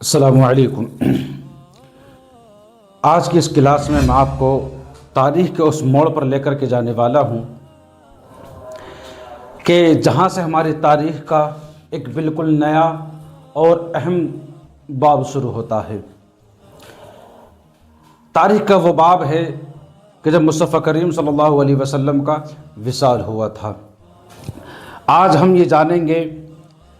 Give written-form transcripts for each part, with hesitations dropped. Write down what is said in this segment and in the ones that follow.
السلام علیکم۔ آج کی اس کلاس میں آپ کو تاریخ کے اس موڑ پر لے کر کے جانے والا ہوں کہ جہاں سے ہماری تاریخ کا ایک بالکل نیا اور اہم باب شروع ہوتا ہے۔ تاریخ کا وہ باب ہے کہ جب مصطفیٰ کریم صلی اللہ علیہ وسلم کا وصال ہوا تھا۔ آج ہم یہ جانیں گے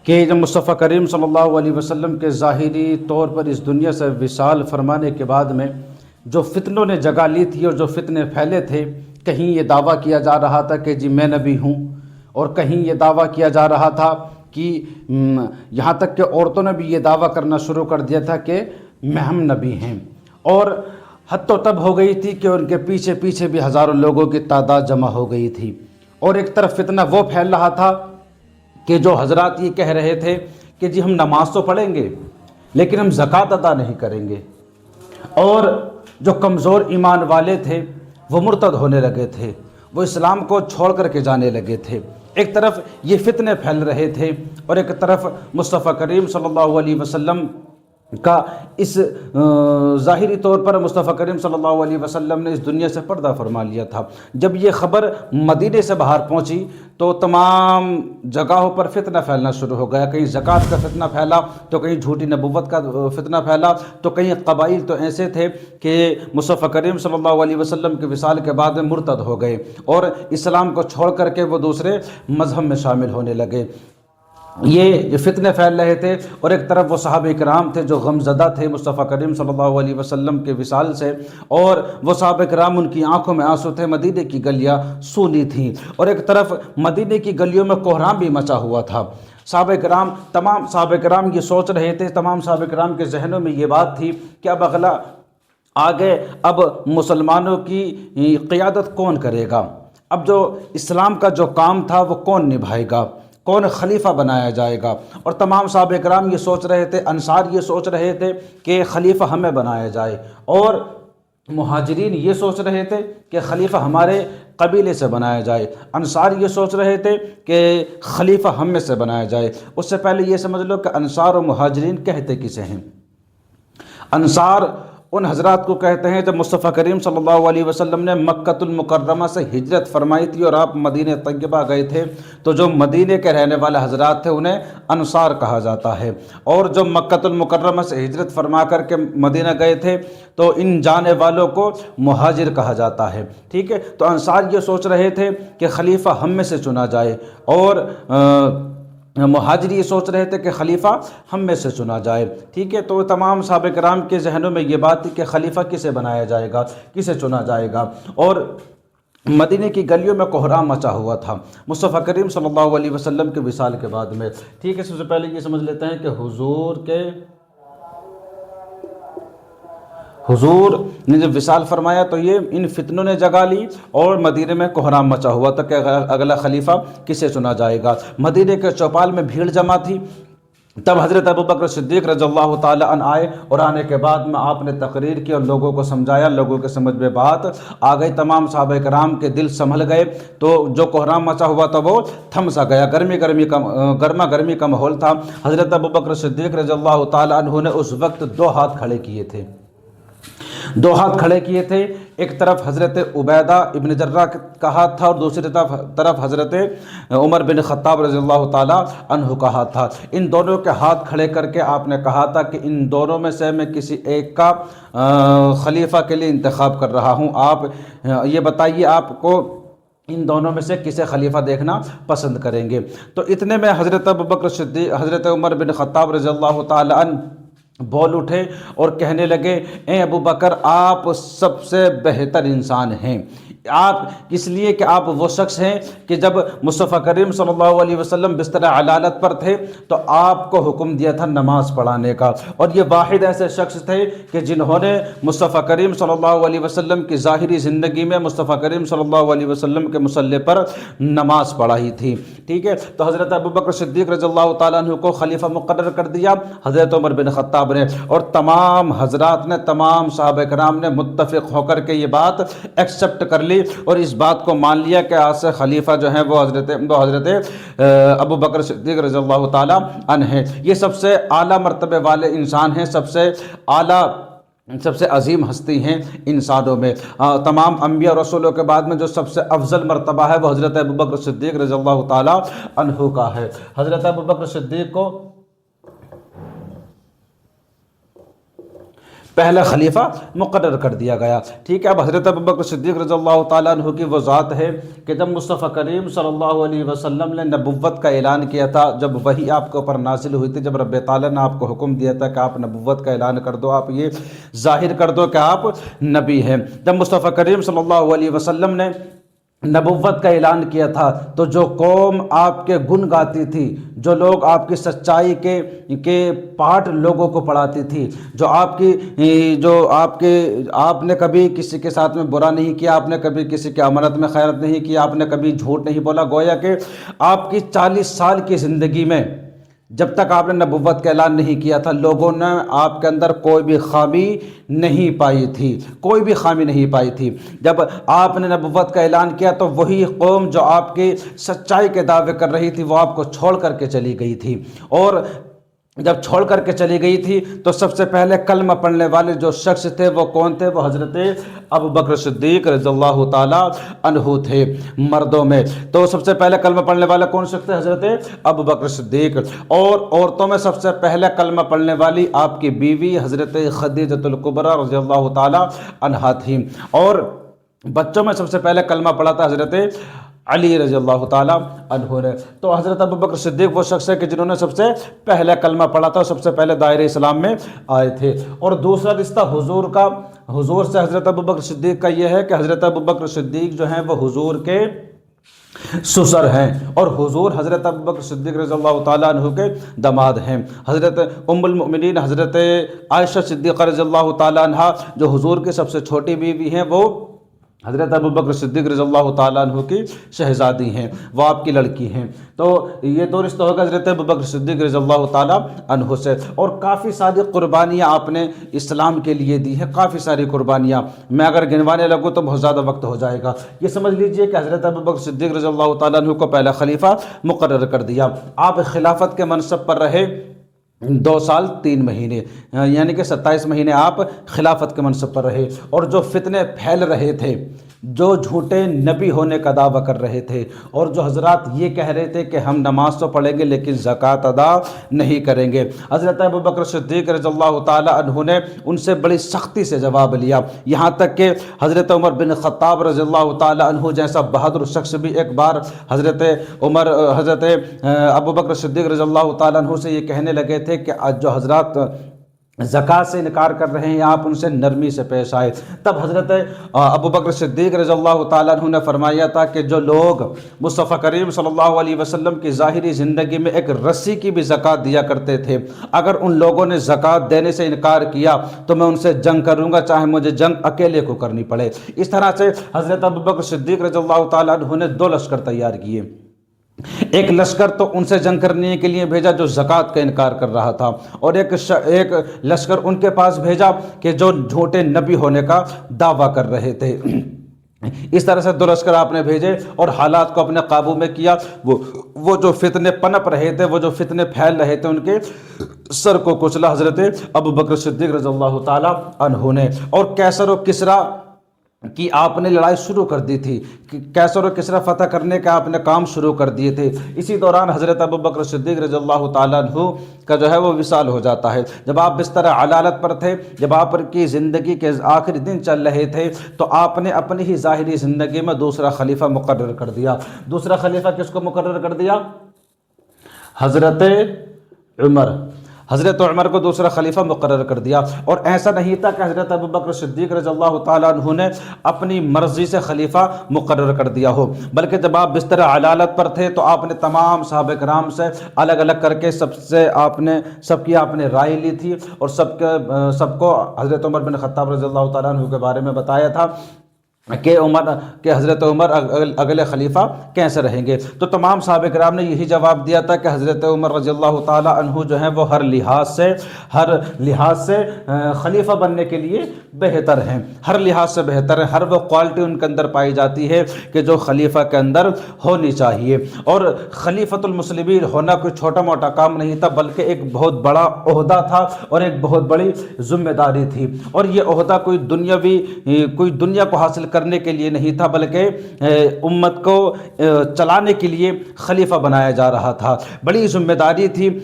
کہ جب مصطفیٰ کریم صلی اللہ علیہ وسلم کے ظاہری طور پر اس دنیا سے وصال فرمانے کے بعد میں جو فتنوں نے جگہ لی تھی اور جو فتنے پھیلے تھے، کہیں یہ دعویٰ کیا جا رہا تھا کہ جی میں نبی ہوں، اور کہیں یہ دعویٰ کیا جا رہا تھا کہ یہاں تک کہ عورتوں نے بھی یہ دعویٰ کرنا شروع کر دیا تھا کہ میں ہم نبی ہیں، اور حد تو تب ہو گئی تھی کہ ان کے پیچھے پیچھے بھی ہزاروں لوگوں کی تعداد جمع ہو گئی تھی۔ اور ایک طرف فتنہ وہ پھیل رہا تھا کہ جو حضرات یہ کہہ رہے تھے کہ جی ہم نماز تو پڑھیں گے لیکن ہم زکوٰۃ ادا نہیں کریں گے، اور جو کمزور ایمان والے تھے وہ مرتد ہونے لگے تھے، وہ اسلام کو چھوڑ کر کے جانے لگے تھے۔ ایک طرف یہ فتنے پھیل رہے تھے اور ایک طرف مصطفیٰ کریم صلی اللہ علیہ وسلم کا اس ظاہری طور پر مصطفیٰ کریم صلی اللہ علیہ وسلم نے اس دنیا سے پردہ فرما لیا تھا۔ جب یہ خبر مدینے سے باہر پہنچی تو تمام جگہوں پر فتنہ پھیلنا شروع ہو گیا۔ کہیں زکوٰۃ کا فتنہ پھیلا تو کہیں جھوٹی نبوت کا فتنہ پھیلا، تو کہیں قبائل تو ایسے تھے کہ مصطفیٰ کریم صلی اللہ علیہ وسلم کے وصال کے بعد میں مرتد ہو گئے اور اسلام کو چھوڑ کر کے وہ دوسرے مذہب میں شامل ہونے لگے۔ یہ فتنے پھیل رہے تھے، اور ایک طرف وہ صحابہ کرام تھے جو غمزدہ تھے مصطفیٰ کریم صلی اللہ علیہ وسلم کے وصال سے، اور وہ صحابہ کرام ان کی آنکھوں میں آنسو تھے، مدینے کی گلیاں سونی تھیں، اور ایک طرف مدینے کی گلیوں میں کوہرام بھی مچا ہوا تھا۔ تمام صحابہ کرام یہ سوچ رہے تھے، تمام صحابہ کرام کے ذہنوں میں یہ بات تھی کہ اب مسلمانوں کی قیادت کون کرے گا؟ اب جو اسلام کا جو کام تھا وہ کون نبھائے گا؟ کون خلیفہ بنایا جائے گا؟ اور تمام صحابہ کرام یہ سوچ رہے تھے، انصار یہ سوچ رہے تھے کہ خلیفہ ہمیں بنایا جائے، اور مہاجرین یہ سوچ رہے تھے کہ خلیفہ ہمارے قبیلے سے بنایا جائے، انصار یہ سوچ رہے تھے کہ خلیفہ ہم میں سے بنایا جائے۔ اس سے پہلے یہ سمجھ لو کہ انصار و مہاجرین کہتے کسے ہیں؟ انصار ان حضرات کو کہتے ہیں جب مصطفیٰ کریم صلی اللہ علیہ وسلم نے مکۃ المکرمہ سے ہجرت فرمائی تھی اور آپ مدینہ طیبہ گئے تھے، تو جو مدینے کے رہنے والے حضرات تھے انہیں انصار کہا جاتا ہے، اور جو مکۃ المکرمہ سے ہجرت فرما کر کے مدینہ گئے تھے تو ان جانے والوں کو مہاجر کہا جاتا ہے۔ ٹھیک ہے، تو انصار یہ سوچ رہے تھے کہ خلیفہ ہم میں سے چنا جائے، اور مہاجر یہ سوچ رہے تھے کہ خلیفہ ہم میں سے چنا جائے۔ ٹھیک ہے، تو تمام صحابہ کرام کے ذہنوں میں یہ بات تھی کہ خلیفہ کسے بنایا جائے گا، کسے چنا جائے گا، اور مدینے کی گلیوں میں کوہرام مچا ہوا تھا مصطفیٰ کریم صلی اللہ علیہ وسلم کے وصال کے بعد میں۔ ٹھیک ہے، سب سے پہلے یہ سمجھ لیتے ہیں کہ حضور نے جب وصال فرمایا تو یہ ان فتنوں نے جگہ لی اور مدینے میں کوہرام مچا ہوا تھا کہ اگلا خلیفہ کسے چنا جائے گا۔ مدینے کے چوپال میں بھیڑ جمع تھی، تب حضرت ابوبکر صدیق رضی اللہ تعالی عنہ آئے، اور آنے کے بعد میں آپ نے تقریر کی اور لوگوں کو سمجھایا، لوگوں کے سمجھ میں بات آ گئی، تمام صحابہ کرام کے دل سنبھل گئے، تو جو کوہرام مچا ہوا تھا وہ تھم سا گیا، گرما گرمی کا ماحول تھا۔ حضرت ابوبکر صدیق رضی اللہ تعالی عنہ نے اس وقت دو ہاتھ کھڑے کیے تھے، ایک طرف حضرت عبیدہ ابن جرہ کا ہاتھ تھا اور دوسری طرف حضرت عمر بن خطاب رضی اللہ تعالیٰ عنہ کا ہاتھ تھا۔ ان دونوں کے ہاتھ کھڑے کر کے آپ نے کہا تھا کہ ان دونوں میں سے میں کسی ایک کا خلیفہ کے لیے انتخاب کر رہا ہوں، آپ یہ بتائیے آپ کو ان دونوں میں سے کسے خلیفہ دیکھنا پسند کریں گے؟ تو اتنے میں حضرت ابوبکر صدیق، حضرت عمر بن خطاب رضی اللہ تعالیٰ عنہ بول اٹھے اور کہنے لگے، اے ابو بکر آپ سب سے بہتر انسان ہیں، آپ اس لیے کہ آپ وہ شخص ہیں کہ جب مصطفیٰ کریم صلی اللہ علیہ وسلم بستر علالت پر تھے تو آپ کو حکم دیا تھا نماز پڑھانے کا، اور یہ واحد ایسے شخص تھے کہ جنہوں نے مصطفیٰ کریم صلی اللہ علیہ وسلم کی ظاہری زندگی میں مصطفیٰ کریم صلی اللہ علیہ وسلم کے مصلی پر نماز پڑھائی تھی۔ ٹھیک ہے، تو حضرت ابوبکر صدیق رضی اللہ تعالیٰ عنہ کو خلیفہ مقرر کر دیا حضرت عمر بن خطاب نے، اور تمام حضرات نے، تمام صحابہ کرام نے متفق ہو کر کے یہ بات ایکسیپٹ کر لی لی اور اس بات کو مان لیا کہ آج سے خلیفہ جو ہیں وہ حضرت ابو بکر صدیق رضی اللہ تعالیٰ عنہ ہیں۔ یہ سب سے اعلیٰ مرتبے والے انسان ہیں، سب سے اعلیٰ، سب سے عظیم ہستی ہیں انسانوں میں۔ تمام انبیاء اور رسولوں کے بعد میں جو سب سے افضل مرتبہ ہے وہ حضرت ابو بکر صدیق رضی اللہ تعالیٰ عنہ کا ہے۔ حضرت ابو بکر صدیق کو پہلا خلیفہ مقرر کر دیا گیا، ٹھیک ہے۔ اب حضرت ابوبکر صدیق رضی اللہ تعالیٰ عنہ کی وہ ذات ہے کہ جب مصطفیٰ کریم صلی اللہ علیہ وسلم نے نبوت کا اعلان کیا تھا، جب وحی آپ کے اوپر نازل ہوئی تھی، جب رب تعالیٰ نے آپ کو حکم دیا تھا کہ آپ نبوت کا اعلان کر دو، آپ یہ ظاہر کر دو کہ آپ نبی ہیں، جب مصطفیٰ کریم صلی اللہ علیہ وسلم نے نبوت کا اعلان کیا تھا تو جو قوم آپ کے گن گاتی تھی، جو لوگ آپ کی سچائی کے پاٹ لوگوں کو پڑھاتی تھی، جو آپ نے کبھی کسی کے ساتھ میں برا نہیں کیا، آپ نے کبھی کسی کے امانت میں خیانت نہیں کی، آپ نے کبھی جھوٹ نہیں بولا، گویا کہ آپ کی 40 سال کی زندگی میں جب تک آپ نے نبوت کا اعلان نہیں کیا تھا، لوگوں نے آپ کے اندر کوئی بھی خامی نہیں پائی تھی، کوئی بھی خامی نہیں پائی تھی۔ جب آپ نے نبوت کا اعلان کیا تو وہی قوم جو آپ کی سچائی کے دعوے کر رہی تھی وہ آپ کو چھوڑ کر کے چلی گئی تھی، اور جب چھوڑ کر کے چلی گئی تھی تو سب سے پہلے کلمہ پڑھنے والے جو شخص تھے وہ کون تھے؟ وہ حضرت ابو بکر صدیق رضی اللہ تعالیٰ عنہ تھے مردوں میں۔ تو سب سے پہلے کلمہ پڑھنے والا کون شخص تھے؟ حضرت ابو بکر صدیق۔ اور عورتوں میں سب سے پہلے کلمہ پڑھنے والی آپ کی بیوی حضرت خدیجۃ الکبریٰ رضی اللہ تعالیٰ عنہا تھیں، اور بچوں میں سب سے پہلے کلمہ پڑھا تھا حضرت علی رضی اللہ تعالیٰ عنہ نے۔ تو حضرت ابو بکر صدیق وہ شخص ہے کہ جنہوں نے سب سے پہلے کلمہ پڑھا تھا، سب سے پہلے دائرہ اسلام میں آئے تھے۔ اور دوسرا رشتہ حضور سے حضرت ابو بکر صدیق کا یہ ہے کہ حضرت ابو بکر صدیق جو ہیں وہ حضور کے سسر ہیں، اور حضور حضرت ابو بکر صدیق رضی اللہ تعالیٰ عنہ کے داماد ہیں۔ حضرت ام المؤمنین حضرت عائشہ صدیقہ رضی اللہ تعالیٰ عنہ جو حضور کی سب سے چھوٹی بیوی ہیں، وہ حضرت ابو بکر صدیق رضی اللہ تعالیٰ عنہ کی شہزادی ہیں، وہ آپ کی لڑکی ہیں۔ تو یہ دو رشتہ ہوگا حضرت ابو بکر صدیق رضی اللہ تعالیٰ عنہ سے۔ اور کافی ساری قربانیاں آپ نے اسلام کے لیے دی ہیں، کافی ساری قربانیاں، میں اگر گنوانے لگوں تو بہت زیادہ وقت ہو جائے گا۔ یہ سمجھ لیجئے کہ حضرت ابو بکر صدیق رضی اللہ تعالیٰ عنہ کو پہلا خلیفہ مقرر کر دیا۔ آپ خلافت کے منصب پر رہے 2 سال 3 مہینے، یعنی کہ 27 مہینے آپ خلافت کے منصب پر رہے، اور جو فتنے پھیل رہے تھے، جو جھوٹے نبی ہونے کا دعویٰ کر رہے تھے، اور جو حضرات یہ کہہ رہے تھے کہ ہم نماز تو پڑھیں گے لیکن زکوٰۃ ادا نہیں کریں گے، حضرت ابو بکر صدیق رضی اللہ تعالیٰ عنہ نے ان سے بڑی سختی سے جواب لیا، یہاں تک کہ حضرت عمر بن خطاب رضی اللہ تعالیٰ عنہ جیسا بہادر شخص بھی ایک بار حضرت ابو بکر صدیق رضی اللہ تعالیٰ عنہ سے یہ کہنے لگے تھے کہ جو حضرات زکوٰۃ سے انکار کر رہے ہیں آپ ان سے نرمی سے پیش آئے۔ تب حضرت ابو بکر صدیق رضی اللہ تعالیٰ عنہ نے فرمایا تھا کہ جو لوگ مصطفیٰ کریم صلی اللہ علیہ وسلم کی ظاہری زندگی میں ایک رسی کی بھی زکوٰۃ دیا کرتے تھے، اگر ان لوگوں نے زکوٰۃ دینے سے انکار کیا تو میں ان سے جنگ کروں گا، چاہے مجھے جنگ اکیلے کو کرنی پڑے۔ اس طرح سے حضرت ابو بکر صدیق رضی اللہ تعالیٰ عنہ نے 2 لشکر تیار کیے۔ ایک لشکر تو ان سے جنگ کرنے کے لیے بھیجا جو زکوٰۃ کا انکار کر رہا تھا، اور ایک لشکر ان کے پاس بھیجا کہ جو جھوٹے نبی ہونے کا دعویٰ کر رہے تھے۔ اس طرح سے 2 لشکر آپ نے بھیجے اور حالات کو اپنے قابو میں کیا۔ وہ جو فتنے پنپ رہے تھے، وہ جو فتنے پھیل رہے تھے، ان کے سر کو کچلا حضرت ابو بکر صدیق رضی اللہ تعالیٰ عنہ نے۔ اور کیسر و کسریٰ کی آپ نے لڑائی شروع کر دی تھی، کیسر و کسریٰ فتح کرنے کا آپ نے کام شروع کر دیے تھے۔ اسی دوران حضرت ابو بکر صدیق رضی اللہ تعالیٰ عنہ کا جو ہے وہ وصال ہو جاتا ہے۔ جب آپ بستر علالت پر تھے، جب آپ کی زندگی کے آخری دن چل رہے تھے، تو آپ نے اپنی ہی ظاہری زندگی میں دوسرا خلیفہ مقرر کر دیا۔ دوسرا خلیفہ کس کو مقرر کر دیا؟ حضرت عمر کو دوسرا خلیفہ مقرر کر دیا۔ اور ایسا نہیں تھا کہ حضرت ابو بکر صدیق رضی اللہ تعالیٰ عنہ نے اپنی مرضی سے خلیفہ مقرر کر دیا ہو، بلکہ جب آپ بستر علالت پر تھے تو آپ نے تمام صحابہ کرام سے الگ الگ کر کے سب کی آپ نے رائے لی تھی، اور سب کو حضرت عمر بن خطاب رضی اللہ تعالیٰ عنہ کے بارے میں بتایا تھا کہ حضرت عمر اگلے خلیفہ کیسے رہیں گے؟ تو تمام صحابہ کرام نے یہی جواب دیا تھا کہ حضرت عمر رضی اللہ تعالی عنہ جو ہیں وہ ہر لحاظ سے خلیفہ بننے کے لیے بہتر ہیں، ہر لحاظ سے بہتر ہیں، ہر وہ کوالٹی ان کے اندر پائی جاتی ہے کہ جو خلیفہ کے اندر ہونی چاہیے۔ اور خلیفۃ المسلمین ہونا کوئی چھوٹا موٹا کام نہیں تھا، بلکہ ایک بہت بڑا عہدہ تھا اور ایک بہت بڑی ذمہ داری تھی، اور یہ عہدہ کوئی دنیا کو حاصل کرنے کے لیے نہیں تھا، بلکہ امت کو چلانے کے لیے خلیفہ بنایا جا رہا تھا۔ بڑی ذمہ داری تھی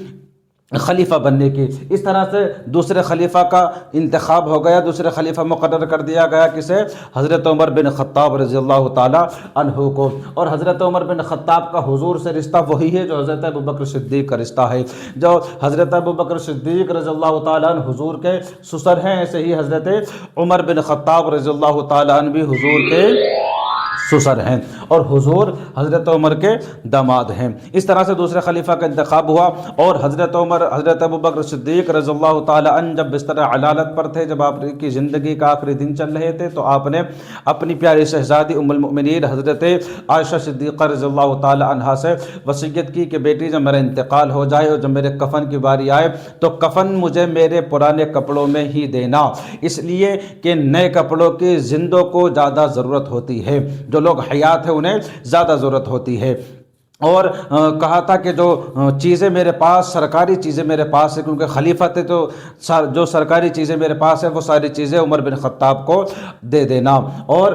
خلیفہ بننے کی۔ اس طرح سے دوسرے خلیفہ کا انتخاب ہو گیا، دوسرے خلیفہ مقرر کر دیا گیا کسے؟ حضرت عمر بن خطاب رضی اللہ تعالی عنہ کو۔ اور حضرت عمر بن خطاب کا حضور سے رشتہ وہی ہے جو حضرت ابوبکر صدیق کا رشتہ ہے۔ جو حضرت ابوبکر صدیق رضی اللہ تعالی عنہ حضور کے سسر ہیں، ایسے ہی حضرت عمر بن خطاب رضی اللہ تعالی عنہ بھی حضور کے سسر ہیں، اور حضور حضرت عمر کے داماد ہیں۔ اس طرح سے دوسرے خلیفہ کا انتخاب ہوا، اور حضرت ابوبکر صدیق رضی اللہ تعالی عنہ جب بستر علالت پر تھے، جب آپ کی زندگی کا آخری دن چل رہے تھے، تو آپ نے اپنی پیاری شہزادی ام المؤمنین حضرت عائشہ صدیقہ رضی اللہ تعالی عنہا سے وصیت کی کہ بیٹی جب میرا انتقال ہو جائے اور جب میرے کفن کی باری آئے تو کفن مجھے میرے پرانے کپڑوں میں ہی دینا، اس لیے کہ نئے کپڑوں کی زندوں کو زیادہ ضرورت ہوتی ہے، جو لوگ حیات ہیں انہیں زیادہ ضرورت ہوتی ہے۔ اور کہا تھا کہ جو چیزیں میرے پاس، سرکاری چیزیں میرے پاس ہیں، کیونکہ خلیفہ تھے تو جو سرکاری چیزیں میرے پاس ہیں وہ ساری چیزیں عمر بن خطاب کو دے دینا، اور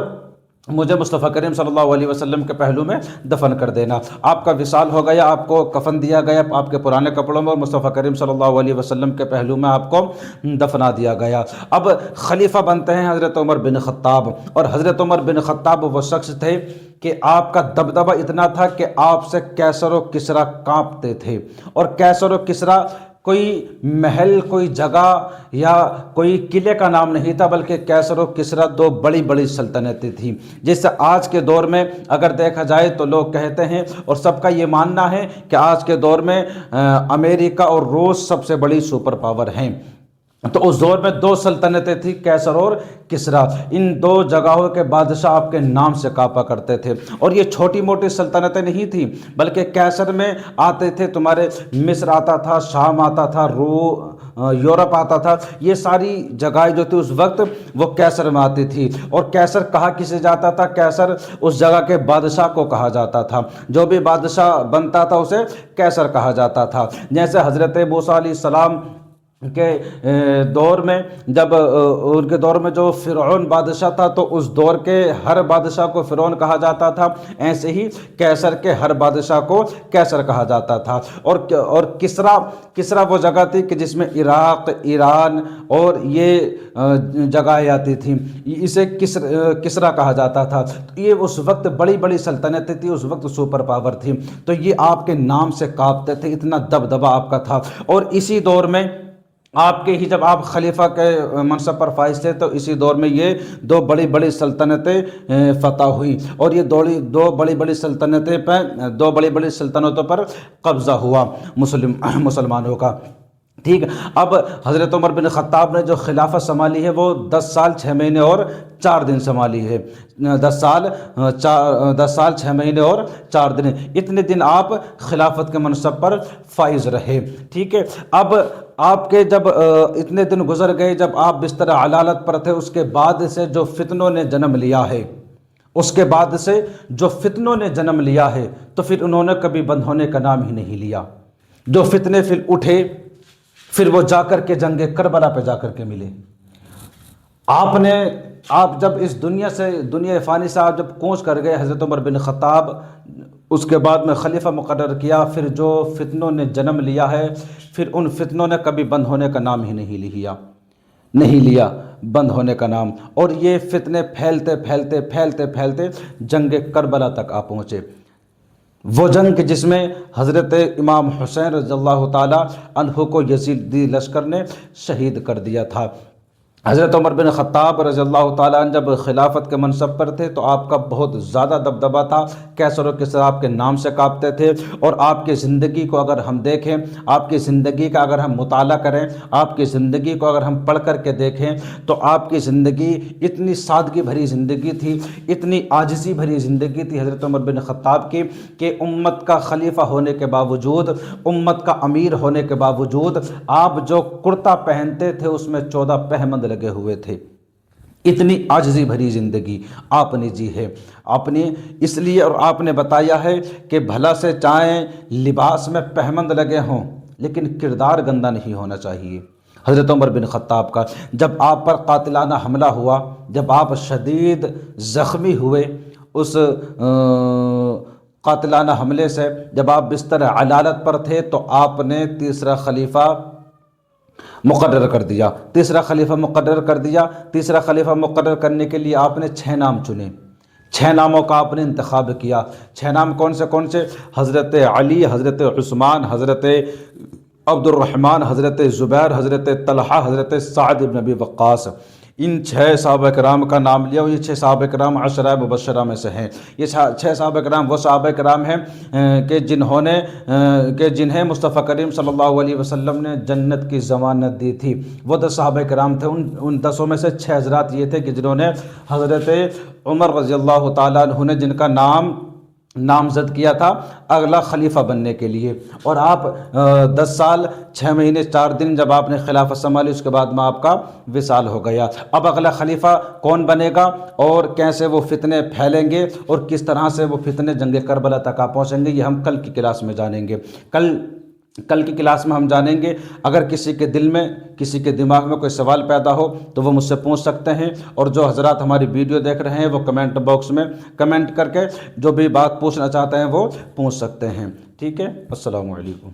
مجھے مصطفیٰ کریم صلی اللہ علیہ وسلم کے پہلو میں دفن کر دینا۔ آپ کا وصال ہو گیا، آپ کو کفن دیا گیا آپ کے پرانے کپڑوں میں، اور مصطفیٰ کریم صلی اللہ علیہ وسلم کے پہلو میں آپ کو دفنا دیا گیا۔ اب خلیفہ بنتے ہیں حضرت عمر بن خطاب، اور حضرت عمر بن خطاب وہ شخص تھے کہ آپ کا دبدبہ اتنا تھا کہ آپ سے کیسر و کسریٰ کانپتے تھے، اور کیسر و کسریٰ کوئی محل، کوئی جگہ یا کوئی قلعے کا نام نہیں تھا، بلکہ کیسر و کسریٰ دو بڑی بڑی سلطنتیں تھیں، جس سے آج کے دور میں اگر دیکھا جائے تو لوگ کہتے ہیں اور سب کا یہ ماننا ہے کہ آج کے دور میں امریکہ اور روس سب سے بڑی سپر پاور ہیں۔ تو اس دور میں دو سلطنتیں تھیں، کیسر اور کسریٰ، ان دو جگہوں کے بادشاہ آپ کے نام سے کاپا کرتے تھے، اور یہ چھوٹی موٹی سلطنتیں نہیں تھیں، بلکہ کیسر میں آتے تھے تمہارے مصر آتا تھا، شام آتا تھا، یورپ آتا تھا، یہ ساری جگہیں جو تھی اس وقت وہ کیسر میں آتی تھی۔ اور کیسر کہا کسے جاتا تھا؟ کیسر اس جگہ کے بادشاہ کو کہا جاتا تھا، جو بھی بادشاہ بنتا تھا اسے کیسر کہا جاتا تھا۔ جیسے حضرت موسیٰ علیہ السلام کے دور میں، جب ان کے دور میں جو فرعون بادشاہ تھا تو اس دور کے ہر بادشاہ کو فرعون کہا جاتا تھا، ایسے ہی کیسر کے ہر بادشاہ کو کیسر کہا جاتا تھا۔ اور کسریٰ وہ جگہ تھی کہ جس میں عراق، ایران اور یہ جگہیں آتی تھیں، اسے کسریٰ کہا جاتا تھا۔ یہ اس وقت بڑی بڑی سلطنتیں تھیں، اس وقت سپر پاور تھی، تو یہ آپ کے نام سے کانپتے تھے، اتنا دبدبہ آپ کا تھا۔ اور اسی دور میں آپ کے ہی جب آپ خلیفہ کے منصب پر فائز تھے تو اسی دور میں یہ دو بڑی بڑی سلطنتیں فتح ہوئیں، اور یہ دو بڑی بڑی سلطنتوں پر قبضہ ہوا مسلمانوں کا۔ ٹھیک، اب حضرت عمر بن خطاب نے جو خلافت سنبھالی ہے وہ 10 سال 6 مہینے اور 4 دن سنبھالی ہے، 10 سال 6 مہینے اور 4 دن، اتنے دن آپ خلافت کے منصب پر فائز رہے۔ ٹھیک ہے، اب آپ کے جب اتنے دن گزر گئے، جب آپ بستر علالت پر تھے، اس کے بعد سے جو فتنوں نے جنم لیا ہے تو پھر انہوں نے کبھی بند ہونے کا نام ہی نہیں لیا۔ جو فتنے پھر اٹھے، پھر وہ جا کر کے جنگ کربلا پہ جا کر کے ملے۔ آپ جب اس دنیا فانی سے آپ جب کوچ کر گئے، حضرت عمر بن خطاب اس کے بعد میں خلیفہ مقرر کیا، پھر جو فتنوں نے جنم لیا ہے، پھر ان فتنوں نے کبھی بند ہونے کا نام ہی نہیں لیا بند ہونے کا نام، اور یہ فتنے پھیلتے جنگ کربلا تک آ پہنچے۔ وہ جنگ جس میں حضرت امام حسین رضی اللہ تعالی عنہ کو یزیدی لشکر نے شہید کر دیا تھا۔ حضرت عمر بن خطاب رضی اللہ تعالیٰ عنہ جب خلافت کے منصب پر تھے تو آپ کا بہت زیادہ دبدبہ تھا، کیسر و کسریٰ آپ کے نام سے کانپتے تھے، اور آپ کی زندگی کو اگر ہم دیکھیں، آپ کی زندگی کا اگر ہم مطالعہ کریں، آپ کی زندگی کو اگر ہم پڑھ کر کے دیکھیں تو آپ کی زندگی اتنی سادگی بھری زندگی تھی، اتنی عاجزی بھری زندگی تھی حضرت عمر بن خطاب کی، کہ امت کا خلیفہ ہونے کے باوجود، امت کا امیر ہونے کے باوجود آپ جو کرتا پہنتے تھے اس میں 14 پہمند لگے ہوئے تھے۔ اتنی عاجزی بھری زندگی آپ نے جی ہے اپنی، اس لیے، اور آپ نے بتایا ہے کہ بھلا سے چاہیں لباس میں پہمند لگے ہوں لیکن کردار گندہ نہیں ہونا چاہیے۔ حضرت عمر بن خطاب کا جب آپ پر قاتلانہ حملہ ہوا، جب آپ شدید زخمی ہوئے اس قاتلانہ حملے سے، جب آپ بستر علالت پر تھے تو آپ نے تیسرا خلیفہ مقرر کر دیا، تیسرا خلیفہ مقرر کر دیا۔ تیسرا خلیفہ مقرر کرنے کے لیے آپ نے 6 نام چنے، 6 ناموں کا آپ نے انتخاب کیا۔ 6 نام کون سے؟ حضرت علی، حضرت عثمان، حضرت عبد الرحمن، حضرت زبیر، حضرت طلحہ، حضرت سعد بن ابی وقاص۔ ان 6 صحابہ کرام کا نام لیا، اور یہ 6 صحابہ کرام عشرہ مبشرہ میں سے ہیں۔ یہ 6 صحابہ کرام وہ صحابہ کرام ہیں کہ جنہیں مصطفیٰ کریم صلی اللہ علیہ وسلم نے جنت کی ضمانت دی تھی۔ وہ 10 صحابہ کرام تھے، ان 10 میں سے 6 حضرات یہ تھے کہ جنہوں نے حضرت عمر رضی اللہ تعالیٰ عنہ نے جن کا نامزد کیا تھا اگلا خلیفہ بننے کے لیے۔ اور آپ 10 سال 6 مہینے 4 دن جب آپ نے خلافت سنبھالی، اس کے بعد میں آپ کا وصال ہو گیا۔ اب اگلا خلیفہ کون بنے گا اور کیسے وہ فتنے پھیلیں گے اور کس طرح سے وہ فتنے جنگ کربلا تک پہنچیں گے، یہ ہم کل کی کلاس میں جانیں گے۔ کل کی کلاس میں ہم جانیں گے۔ اگر کسی کے دل میں، کسی کے دماغ میں کوئی سوال پیدا ہو تو وہ مجھ سے پوچھ سکتے ہیں، اور جو حضرات ہماری ویڈیو دیکھ رہے ہیں وہ کمنٹ باکس میں کمنٹ کر کے جو بھی بات پوچھنا چاہتے ہیں وہ پوچھ سکتے ہیں۔ ٹھیک ہے، السلام علیکم۔